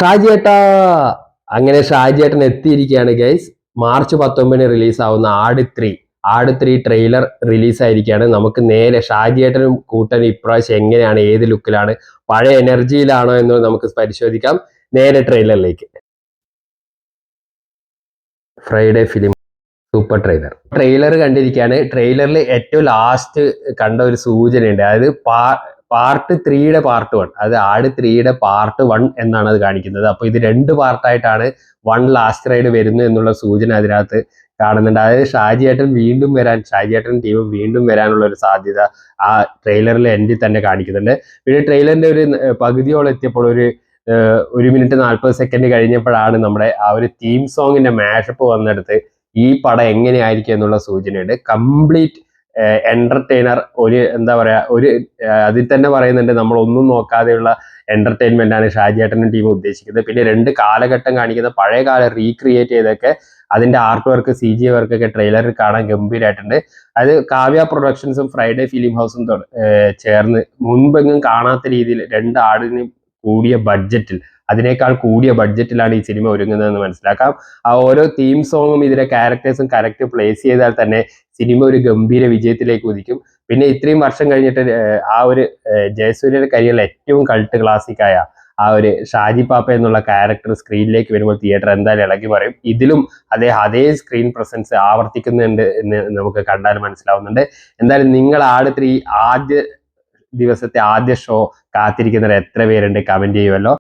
ഷാജിയേട്ടാ അങ്ങനെ ഷാജിയേട്ടൻ എത്തിയിരിക്കുകയാണ് guys. March 19 release ആവുന്ന ആട് ത്രീ ട്രെയിലർ റിലീസ് ആയിരിക്കുകയാണ്. നമുക്ക് നേരെ ഷാജിയേട്ടനും കൂട്ടനും ഇപ്രാവശ്യം എങ്ങനെയാണ്, ഏത് ലുക്കിലാണ്, പഴയ എനർജിയിലാണോ എന്ന് നമുക്ക് പരിശോധിക്കാം. നേരെ ട്രെയിലറിലേക്ക്. ഫ്രൈഡേ ഫിലിം സൂപ്പർ ട്രെയിലർ കണ്ടിരിക്കുകയാണ്. ട്രെയിലറിൽ ഏറ്റവും ലാസ്റ്റ് കണ്ട ഒരു സൂചനയുണ്ട്. അതായത് പാർട്ട് 3യുടെ പാർട്ട് 1, അത് ആട് 3യുടെ പാർട്ട് 1 എന്നാണ് അത് കാണിക്കുന്നത്. അപ്പൊ ഇത് 2 പാർട്ടായിട്ടാണ് 1 ലാസ്റ്റ് റൈഡ് വരുന്നത് എന്നുള്ള സൂചന അതിനകത്ത് കാണുന്നുണ്ട്. അതായത് ഷാജിയേട്ടൻ ടീമും വീണ്ടും വരാനുള്ള ഒരു സാധ്യത ആ ട്രെയിലറിൽ എൻഡിൽ തന്നെ കാണിക്കുന്നുണ്ട്. പിന്നെ ട്രെയിലറിന്റെ ഒരു പകുതിയോളം എത്തിയപ്പോൾ ഒരു 1 മിനിറ്റ് 40 സെക്കൻഡ് കഴിഞ്ഞപ്പോഴാണ് നമ്മുടെ ആ ഒരു തീം സോങ്ങിന്റെ മാഷപ്പ് വന്നെടുത്ത് ഈ പടം എങ്ങനെയായിരിക്കും എന്നുള്ള സൂചനയുണ്ട്. കംപ്ലീറ്റ് എന്റർടൈനർ, ഒരു എന്താ പറയാ, ഒരു അതിൽ തന്നെ പറയുന്നുണ്ട്, നമ്മൾ ഒന്നും നോക്കാതെയുള്ള എന്റർടൈൻമെന്റ് ആണ് ഷാജിയേട്ടനും ടീം ഉദ്ദേശിക്കുന്നത്. പിന്നെ 2 കാലഘട്ടം കാണിക്കുന്ന പഴയ കാലം റീക്രിയേറ്റ് ചെയ്തൊക്കെ അതിന്റെ ആർട്ട് വർക്ക്, CGI വർക്കൊക്കെ ട്രെയിലറിൽ കാണാൻ ഗംഭീരമായിട്ടുണ്ട്. അത് കാവ്യ പ്രൊഡക്ഷൻസും ഫ്രൈഡേ ഫിലിം ഹൗസും ചേർന്ന് മുൻപെങ്ങും കാണാത്ത രീതിയിൽ 2 ആടിന് കൂടിയ ബഡ്ജറ്റിൽ, അതിനേക്കാൾ കൂടിയ ബഡ്ജറ്റിലാണ് ഈ സിനിമ ഒരുങ്ങുന്നതെന്ന് മനസ്സിലാക്കാം. ആ ഓരോ തീം സോങ്ങും ഇതിലെ ക്യാരക്ടേഴ്സും കറക്റ്റ് പ്ലേസ് ചെയ്താൽ തന്നെ സിനിമ ഒരു ഗംഭീര വിജയത്തിലേക്ക് ഉദിക്കും. പിന്നെ ഇത്രയും വർഷം കഴിഞ്ഞിട്ട് ആ ഒരു ജയസൂര്യയുടെ കരിയറിൽ ഏറ്റവും കൾട്ട് ക്ലാസിക്കായ ആ ഒരു ഷാജി പാപ്പ എന്നുള്ള ക്യാരക്ടർ സ്ക്രീനിലേക്ക് വരുമ്പോൾ തിയേറ്റർ എന്തായാലും ഇളകി പറയും. ഇതിലും അതേ സ്ക്രീൻ പ്രസൻസ് ആവർത്തിക്കുന്നുണ്ട് എന്ന് നമുക്ക് കണ്ടാൽ മനസ്സിലാവുന്നുണ്ട്. എന്തായാലും നിങ്ങൾ ആട് 3 ആദ്യ ദിവസത്തെ ആദ്യ ഷോ കാത്തിരിക്കുന്നവർ എത്ര പേരുണ്ട് കമന്റ് ചെയ്യുമല്ലോ.